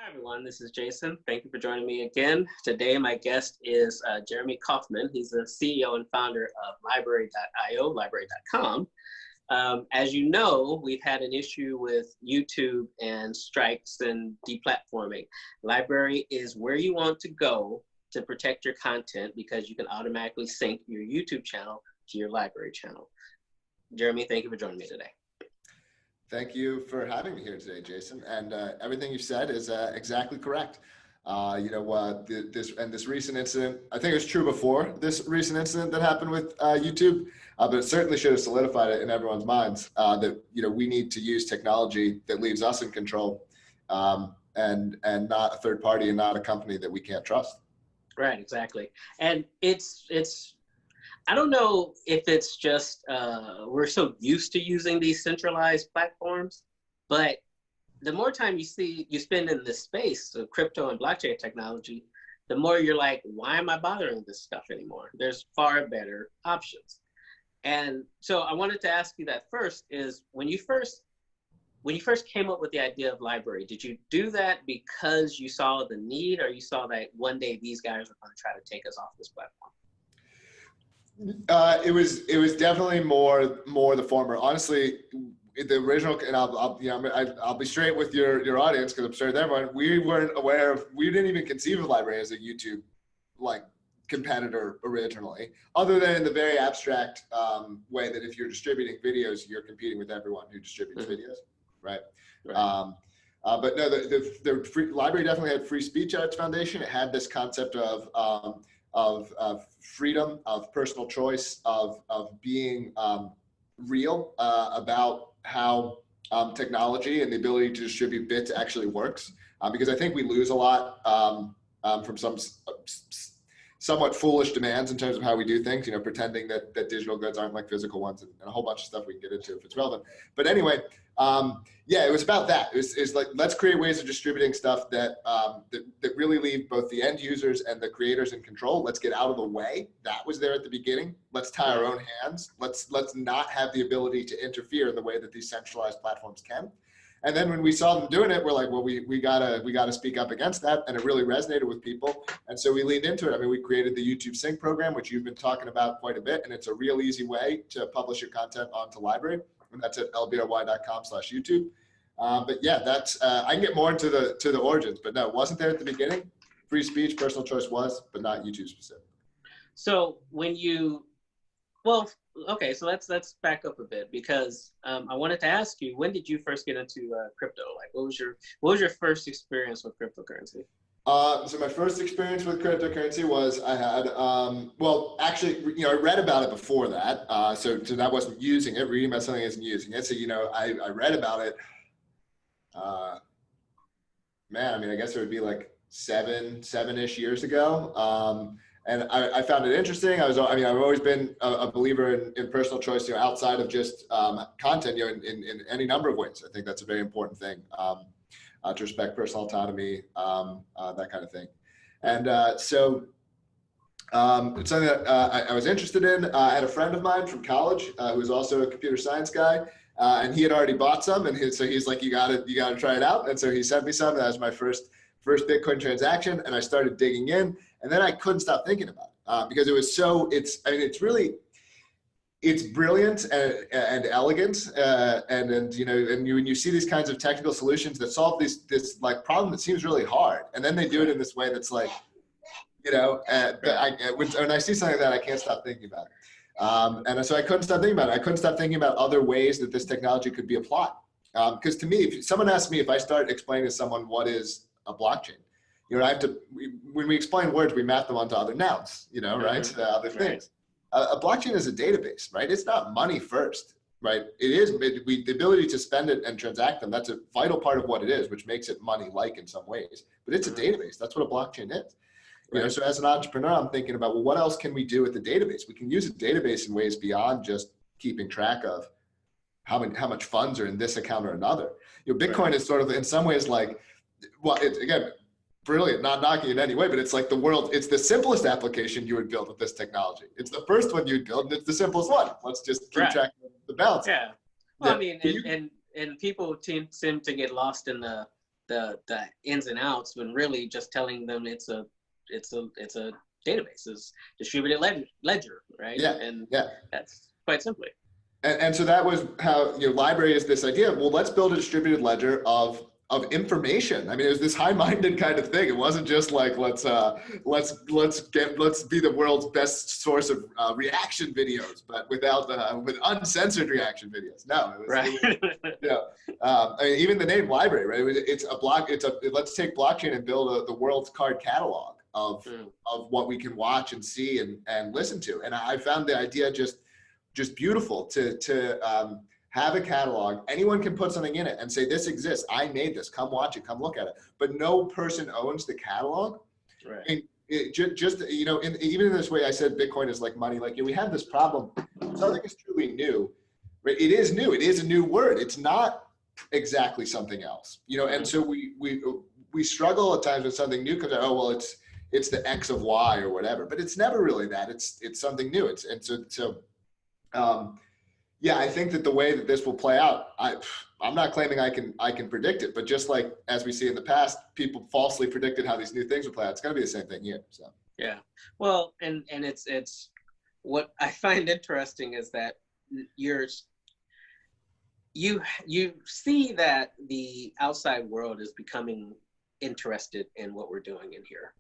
Hi, everyone. This is Jason. Thank you for joining me again. Today, my guest is Jeremy Kauffman. He's the CEO and founder of Lbry.io, Lbry.com. As you know, we've had an issue with YouTube and strikes and deplatforming. Lbry is where you want to go to protect your content because you can automatically sync your YouTube channel to your Lbry channel. Jeremy, thank you for joining me today. Thank you for having me here today, Jason. And everything you said is exactly correct. This recent incident, I think it was true before this recent incident that happened with YouTube, but it certainly should have solidified it in everyone's minds that we need to use technology that leaves us in control, and not a third party and not a company that we can't trust. Right, exactly. And it's I don't know if it's just we're so used to using these centralized platforms, but the more time you spend in this space of crypto and blockchain technology, the more you're like, why am I bothering with this stuff anymore? There's far better options. And so I wanted to ask you that first is when you first came up with the idea of Lbry, did you do that because you saw the need, or you saw that one day these guys were going to try to take us off this platform? It was definitely more the former. Honestly, the original, and I'll be straight with your audience because I'm sure everyone, we weren't aware of, we didn't even conceive of Lbry as a YouTube competitor originally, other than in the very abstract way that if you're distributing videos, you're competing with everyone who distributes videos, right? But no, Lbry definitely had free speech at its foundation. It had this concept of freedom, of personal choice, of being real about how technology and the ability to distribute bits actually works. Because I think we lose a lot from some somewhat foolish demands in terms of how we do things, pretending that digital goods aren't like physical ones, and a whole bunch of stuff we can get into if it's relevant. But anyway, yeah, it was about that. It's like, let's create ways of distributing stuff that really leave both the end users and the creators in control. Let's get out of the way. That was there at the beginning. Let's tie our own hands. Let's not have the ability to interfere in the way that these centralized platforms can. And then when we saw them doing it, we're like, well, we gotta speak up against that, and it really resonated with people. And so we leaned into it. I mean, we created the YouTube Sync program, which you've been talking about quite a bit, and it's a real easy way to publish your content onto Lbry, and that's at lbry.com/YouTube. But yeah, that's I can get more into the origins, but no, it wasn't there at the beginning. Free speech, personal choice was, but not YouTube specific. So when okay, so let's back up a bit, because I wanted to ask you, when did you first get into crypto? Like, what was your first experience with cryptocurrency? So my first experience with cryptocurrency was I had, well, actually, I read about it before that. So that wasn't using it. Reading about something isn't using it. So, I read about it. Man, I mean, I guess it would be like seven-ish years ago. And I found it interesting. I've always been a believer in personal choice, outside of just content, in any number of ways. I think that's a very important thing, to respect personal autonomy, that kind of thing. And so it's something that I was interested in. I had a friend of mine from college who was also a computer science guy, and he had already bought some, and so he's like, you gotta try it out. And so he sent me some. That was my first Bitcoin transaction, and I started digging in. And then I couldn't stop thinking about it because it was it's brilliant and elegant, and when you see these kinds of technical solutions that solve this like problem that seems really hard, and then they do it in this way that's like, when I see something like that, I can't stop thinking about it. And so I couldn't stop thinking about it. I couldn't stop thinking about other ways that this technology could be applied. Because to me, if someone asks me, if I start explaining to someone what is a blockchain, when we explain words, we map them onto other nouns, right? Other things. A blockchain is a database, right? It's not money first, right? It is the ability to spend it and transact them. That's a vital part of what it is, which makes it money-like in some ways. But it's a database. That's what a blockchain is. So as an entrepreneur, I'm thinking about, well, what else can we do with the database? We can use a database in ways beyond just keeping track of how much funds are in this account or another. Bitcoin is sort of in some ways like, well, it's again, brilliant, not knocking it in any way, but it's like it's the simplest application you would build with this technology. It's the first one you'd build, and it's the simplest one. Let's just keep track of the balance. Yeah. Well, I mean, and people seem to get lost in the the ins and outs, when really just telling them it's a database, is distributed ledger, right? Yeah, And yeah. that's quite simply. And so that was how, Library is this idea of, well, let's build a distributed ledger of information. I mean, it was this high-minded kind of thing. It wasn't just like, let's be the world's best source of reaction videos, but with uncensored reaction videos. No, Right. I mean, even the name library, right? Let's take blockchain and build the world's card catalog of what we can watch and see and listen to. And I found the idea just beautiful to have a catalog. Anyone can put something in it and say, this exists, I made this, come watch it, come look at it. But no person owns the catalog. Right. And even in this way, I said Bitcoin is like money. Like, we have this problem. Something is truly new, right? It is new. It is a new word. It's not exactly something else, and so we struggle at times when something new comes out. Oh, well, it's the X of Y or whatever, but it's never really that. It's something new. Yeah, I think that the way that this will play out, I'm not claiming I can predict it, but just like as we see in the past, people falsely predicted how these new things would play out. It's going to be the same thing here. So yeah, well, and it's what I find interesting is that you see that the outside world is becoming interested in what we're doing in here,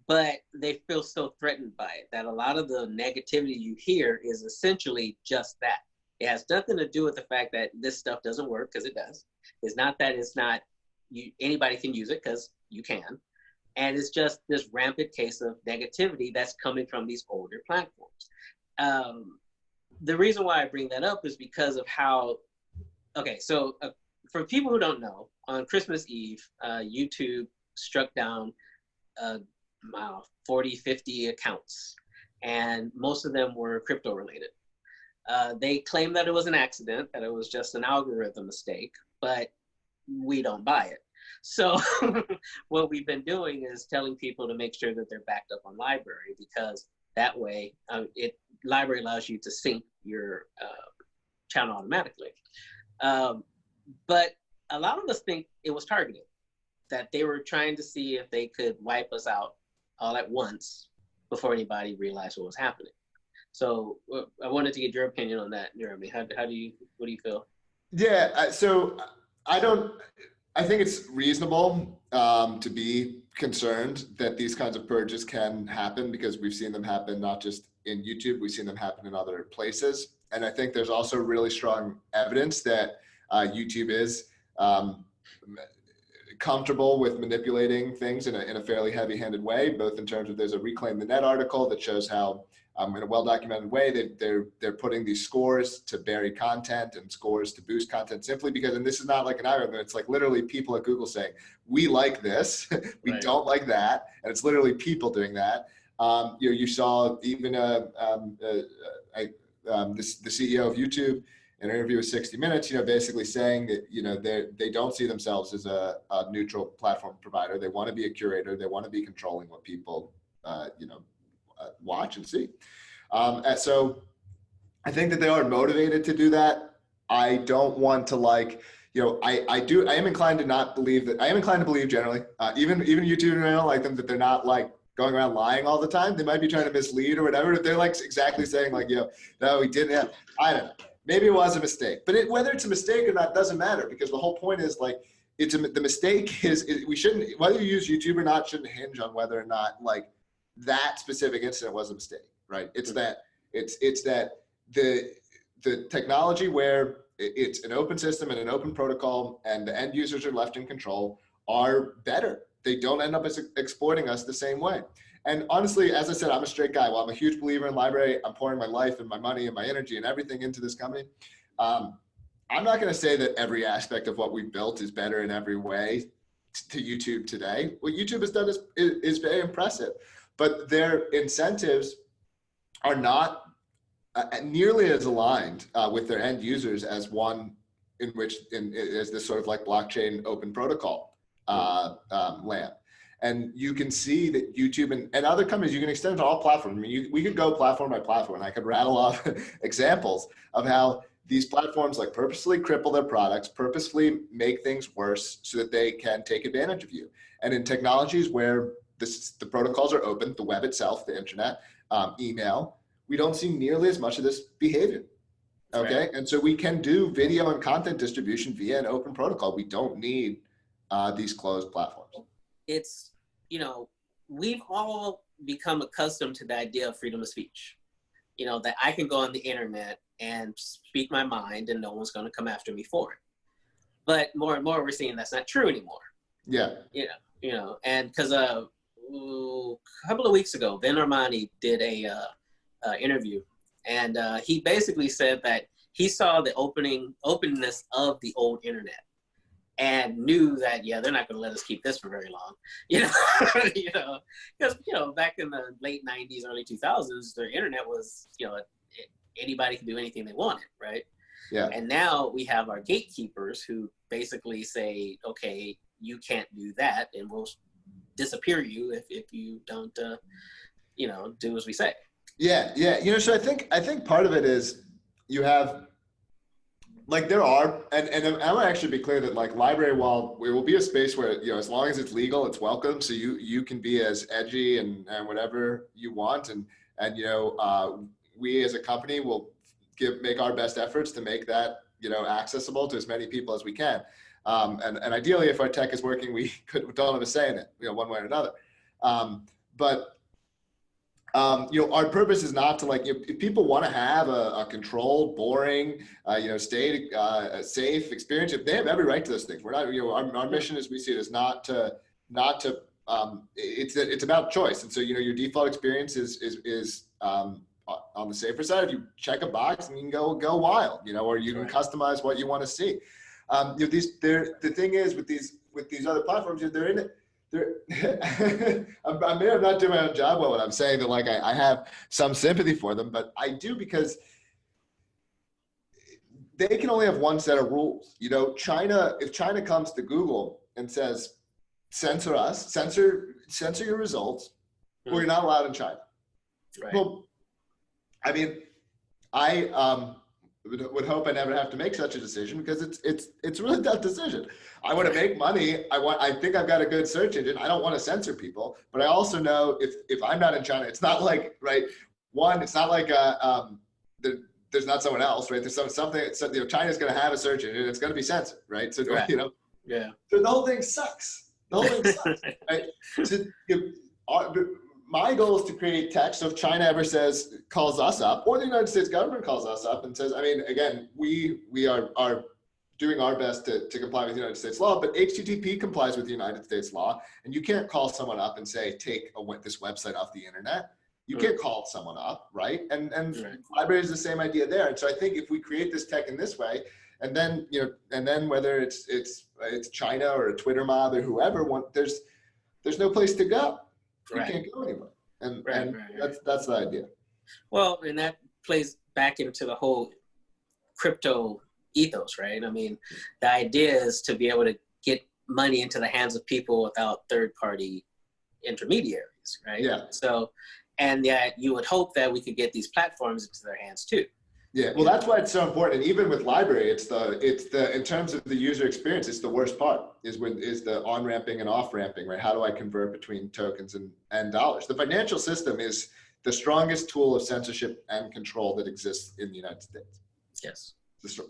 but they feel so threatened by it that a lot of the negativity you hear is essentially just that. It has nothing to do with the fact that this stuff doesn't work, because it does. It's not that anybody can use it, because you can. And it's just this rampant case of negativity that's coming from these older platforms. The reason why I bring that up is because of how, so for people who don't know, on Christmas Eve, YouTube struck down 40, 50 accounts, and most of them were crypto related. They claimed that it was an accident, that it was just an algorithm mistake, but we don't buy it. So what we've been doing is telling people to make sure that they're backed up on Library, because that way Library allows you to sync your channel automatically. But a lot of us think it was targeted, that they were trying to see if they could wipe us out all at once before anybody realized what was happening. So I wanted to get your opinion on that, Jeremy. What do you feel? Yeah, so I think it's reasonable to be concerned that these kinds of purges can happen, because we've seen them happen not just in YouTube, we've seen them happen in other places. And I think there's also really strong evidence that YouTube is comfortable with manipulating things in a fairly heavy-handed way, both in terms of, there's a Reclaim the Net article that shows how in a well-documented way they're putting these scores to bury content and scores to boost content, simply because, and this is not like an algorithm, it's like literally people at Google saying, we like this, we Right. don't like that, and it's literally people doing that. You saw even the CEO of YouTube in an interview with 60 Minutes, basically saying that, they don't see themselves as a neutral platform provider. They want to be a curator. They want to be controlling what people, watch and see. So I think that they are motivated to do that. I don't want to I am inclined to not believe that. I am inclined to believe generally, even YouTube, and I don't like them, that they're not going around lying all the time. They might be trying to mislead or whatever. If they're exactly saying no, we didn't have, I don't know. Maybe it was a mistake, but whether it's a mistake or not doesn't matter, because the whole point is the mistake is we shouldn't, whether you use YouTube or not, shouldn't hinge on whether or not that specific incident was a mistake, right? It's that the technology where it's an open system and an open protocol and the end users are left in control are better. They don't end up exploiting us the same way. And honestly, as I said, I'm a straight guy. While I'm a huge believer in Library, I'm pouring my life and my money and my energy and everything into this company. I'm not going to say that every aspect of what we've built is better in every way to YouTube today. What YouTube has done is very impressive, but their incentives are not nearly as aligned with their end users as one as this sort of blockchain open protocol land. And you can see that YouTube and other companies, you can extend it to all platforms. I mean, we could go platform by platform, and I could rattle off examples of how these platforms like purposely cripple their products, purposefully make things worse so that they can take advantage of you. And in technologies where the protocols are open, the web itself, the internet, email, we don't see nearly as much of this behavior. Okay. Right. And so we can do video and content distribution via an open protocol. We don't need these closed platforms. It's, we've all become accustomed to the idea of freedom of speech. That I can go on the internet and speak my mind and no one's going to come after me for it. But more and more we're seeing that's not true anymore. Yeah. And because a couple of weeks ago, Ben Armani did a interview, and he basically said that he saw the openness of the old internet and knew that, they're not going to let us keep this for very long, because, back in the late 90s, early 2000s, the internet was, anybody can do anything they wanted, right? Yeah. And now we have our gatekeepers who basically say, okay, you can't do that, and we'll disappear you if you don't, do as we say. Yeah. So I think part of it is you have, like, there are, and I want to actually be clear that, like, Lbry, while it will be a space where, as long as it's legal, it's welcome. So you can be as edgy and whatever you want. And we as a company will make our best efforts to make that, accessible to as many people as we can. And ideally, if our tech is working, we don't have a say in it, one way or another. But our purpose is not to, like, if people want to have a controlled, boring, safe experience, if they have every right to those things. We're not, our mission, as we see it, is not to it's about choice. And so, your default experience is on the safer side. If you check a box, and you can go wild, or you can customize what you want to see. The thing is with these other platforms, they're in it. I may have not done my own job well when I'm saying that, like, I have some sympathy for them, but I do, because they can only have one set of rules. If China comes to Google and says, censor us, censor your results, or you're not allowed in China. Right. Well, I mean, I would hope I never have to make such a decision, because it's a really tough decision. I want to make money. I think I've got a good search engine. I don't want to censor people, but I also know if I'm not in China, it's not like, right, one, it's not like there's not someone else, right? There's something. China's going to have a search engine. It's going to be censored, right? So Yeah. So the whole thing sucks. Right? So, my goal is to create tech. So if China ever calls us up, or the United States government calls us up and says, I mean, again, we are doing our best to comply with the United States law, but HTTP complies with the United States law, and you can't call someone up and say, take this website off the internet. You can't call someone up, right? And Lbry is the same idea there. And so I think if we create this tech in this way, and then whether it's China or a Twitter mob or whoever, there's no place to go. You can't go anywhere. And that's the idea. Well, and that plays back into the whole crypto ethos, right? I mean, the idea is to be able to get money into the hands of people without third-party intermediaries, right? Yeah. So, and that you would hope that we could get these platforms into their hands too. Yeah, well, that's why it's so important. And even with Lbry, it's the in terms of the user experience, it's the worst part is the on-ramping and off-ramping, right? How do I convert between tokens and dollars? The financial system is the strongest tool of censorship and control that exists in the United States. Yes.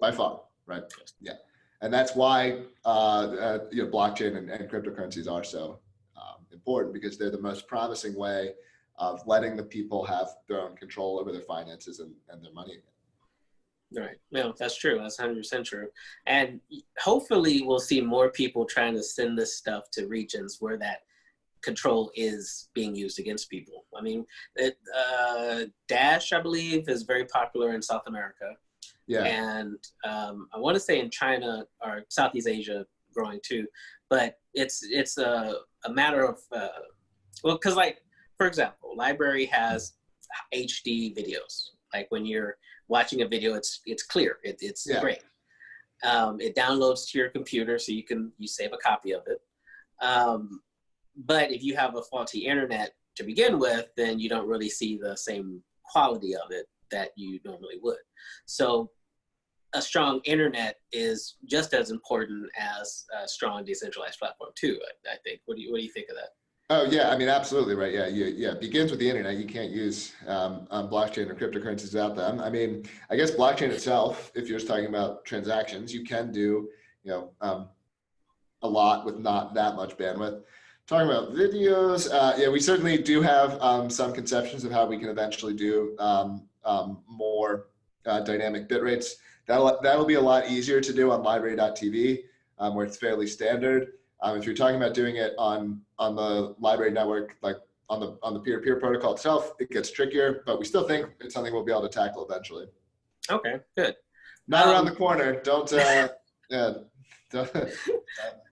By far, right? Yeah. And that's why blockchain and cryptocurrencies are so important, because they're the most promising way of letting the people have their own control over their finances and their money. Right. No, that's true. That's 100% true. And hopefully we'll see more people trying to send this stuff to regions where that control is being used against people. I mean, Dash, I believe, is very popular in South America. Yeah. And I want to say in China or Southeast Asia growing too, but it's a matter of, because, like, for example, Lbry has HD videos. Like when you're watching a video, it's clear, it's great. It downloads to your computer, so you save a copy of it. But if you have a faulty internet to begin with, then you don't really see the same quality of it that you normally would. So a strong internet is just as important as a strong decentralized platform too. I think. What do you think of that? Oh yeah, I mean absolutely right. Yeah, it begins with the internet. You can't use blockchain or cryptocurrencies without them. I mean, I guess blockchain itself, if you're just talking about transactions, you can do a lot with not that much bandwidth. Talking about videos, yeah, we certainly do have some conceptions of how we can eventually do more dynamic bit rates. That'll be a lot easier to do on Lbry.tv, where it's fairly standard. If you're talking about doing it on the Lbry network, like on the peer-to-peer protocol itself, it gets trickier, but we still think it's something we'll be able to tackle eventually. Okay, good. Not around the corner. Don't.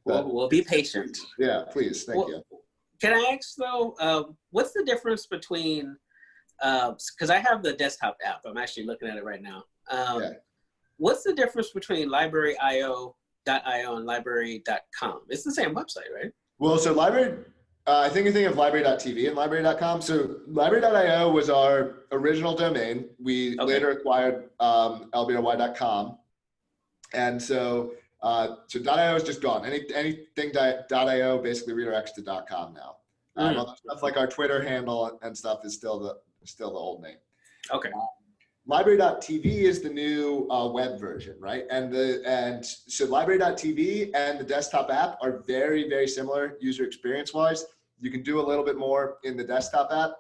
We'll be patient. Yeah, please. Thank you. Can I ask though, what's the difference between? Because I have the desktop app. I'm actually looking at it right now. What's the difference between Lbry.io and Lbry.com? It's the same website, right? Well, so Lbry, I think you think of Lbry.tv and Lbry.com. So Lbry.io was our original domain. We later acquired Lbry.com. And so .io is just gone. Anything .io basically redirects to .com now. Stuff like our Twitter handle and stuff is still the old name. Okay. Lbry.tv is the new web version, right? And so Lbry.tv and the desktop app are very, very similar user experience wise. You can do a little bit more in the desktop app,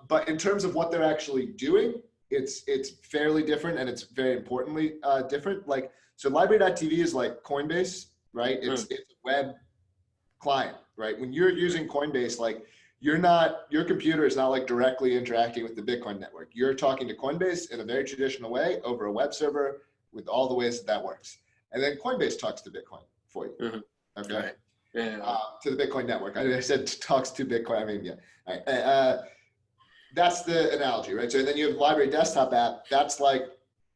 but in terms of what they're actually doing, it's fairly different, and it's very importantly different. Like, so Lbry.tv is like Coinbase, right? It's a web client, right? When you're using Coinbase, like your computer is not like directly interacting with the Bitcoin network. You're talking to Coinbase in a very traditional way over a web server with all the ways that works. And then Coinbase talks to Bitcoin for you. Okay. Right. Yeah. To the Bitcoin network. I said talks to Bitcoin. I mean, yeah. All right. That's the analogy, right? So then you have Lbry desktop app. That's like,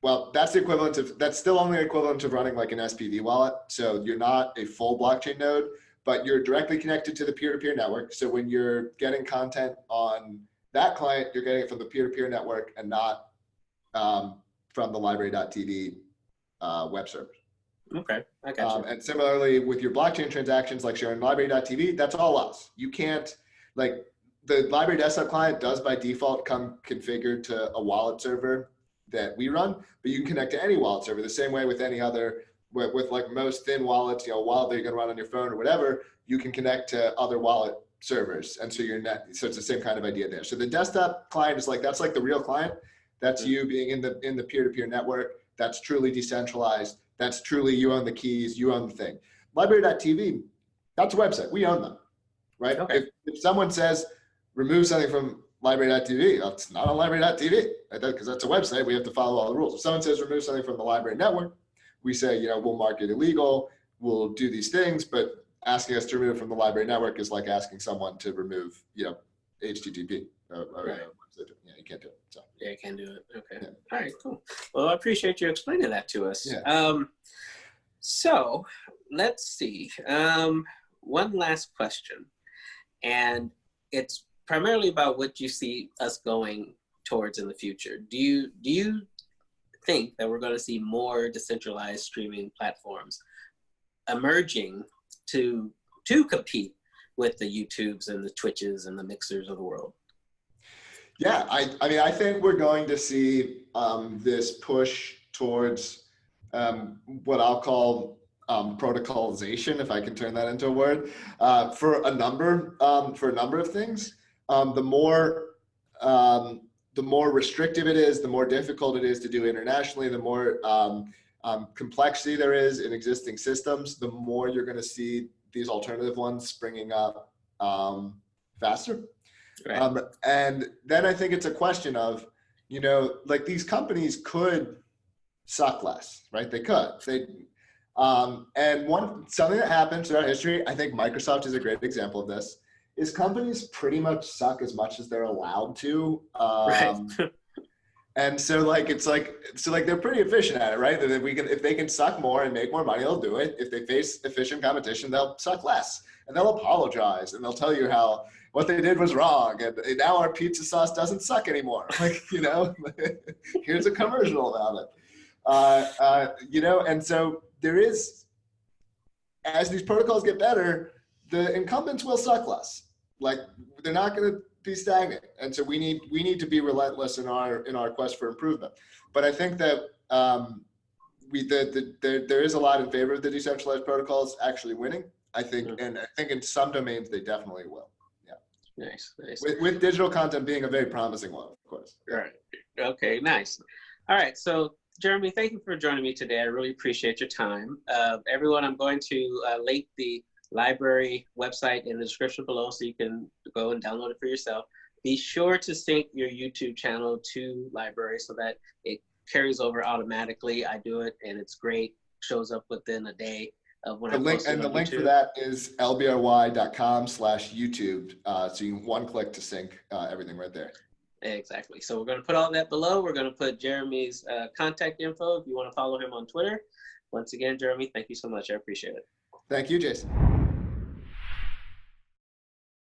well, that's the equivalent of, that's still only equivalent to running like an SPV wallet. So you're not a full blockchain node, but you're directly connected to the peer-to-peer network. So when you're getting content on that client, you're getting it from the peer-to-peer network and not from the Lbry.tv web server. Okay, I got you. And similarly with your blockchain transactions, like sharing Lbry.tv, that's all us. You can't, like, the Lbry desktop client does by default come configured to a wallet server that we run, but you can connect to any wallet server the same way with any other, with like most thin wallets, a wallet that you're gonna run on your phone or whatever, you can connect to other wallet servers. And so so it's the same kind of idea there. So the desktop client is like, that's like the real client. That's you being in the peer-to-peer network. That's truly decentralized. That's truly, you own the keys, you own the thing. Lbry.tv, that's a website, we own them, right? Okay. If someone says, remove something from Lbry.tv, it's not on Lbry.tv, because that's a website, we have to follow all the rules. If someone says remove something from the Lbry network, we say, we'll mark it illegal, we'll do these things, but asking us to remove it from the Lbry network is like asking someone to remove, HTTP. Right. Yeah, you can't do it. So. Yeah, you can do it. Okay. Yeah. All right, cool. Well, I appreciate you explaining that to us. Yeah. So let's see. One last question, and it's primarily about what you see us going towards in the future. Do you think that we're going to see more decentralized streaming platforms emerging to compete with the YouTubes and the Twitches and the Mixers of the world? Yeah, I mean, I think we're going to see this push towards what I'll call protocolization, if I can turn that into a word, for a number of things. The more restrictive it is, the more difficult it is to do internationally, the more complexity there is in existing systems, the more you're going to see these alternative ones springing up faster. Right. And then I think it's a question of, like, these companies could suck less, right? They could. And something that happened throughout history, I think Microsoft is a great example of this, is companies pretty much suck as much as they're allowed to. Right. And so they're pretty efficient at it, right? That if they can suck more and make more money, they'll do it. If they face efficient competition, they'll suck less, and they'll apologize, and they'll tell you how what they did was wrong, and now our pizza sauce doesn't suck anymore. Like, here's a commercial about You know, and so there is, as these protocols get better, the incumbents will suck less. Like they're not going to be stagnant, and so we need to be relentless in our quest for improvement. But I think that there is a lot in favor of the decentralized protocols actually winning. I think, and I think in some domains they definitely will. Yeah. Nice. With digital content being a very promising one, of course. All right. Okay. Nice. All right. So, Jeremy, thank you for joining me today. I really appreciate your time. Everyone, I'm going to link the Lbry website in the description below so you can go and download it for yourself. Be sure to sync your YouTube channel to Lbry so that it carries over automatically. I do it and it's great. Shows up within a day of when I post it on YouTube. The link for that is lbry.com/YouTube. So you can one click to sync everything right there. Exactly. So we're going to put all that below. We're going to put Jeremy's contact info if you want to follow him on Twitter. Once again, Jeremy, thank you so much. I appreciate it. Thank you, Jason.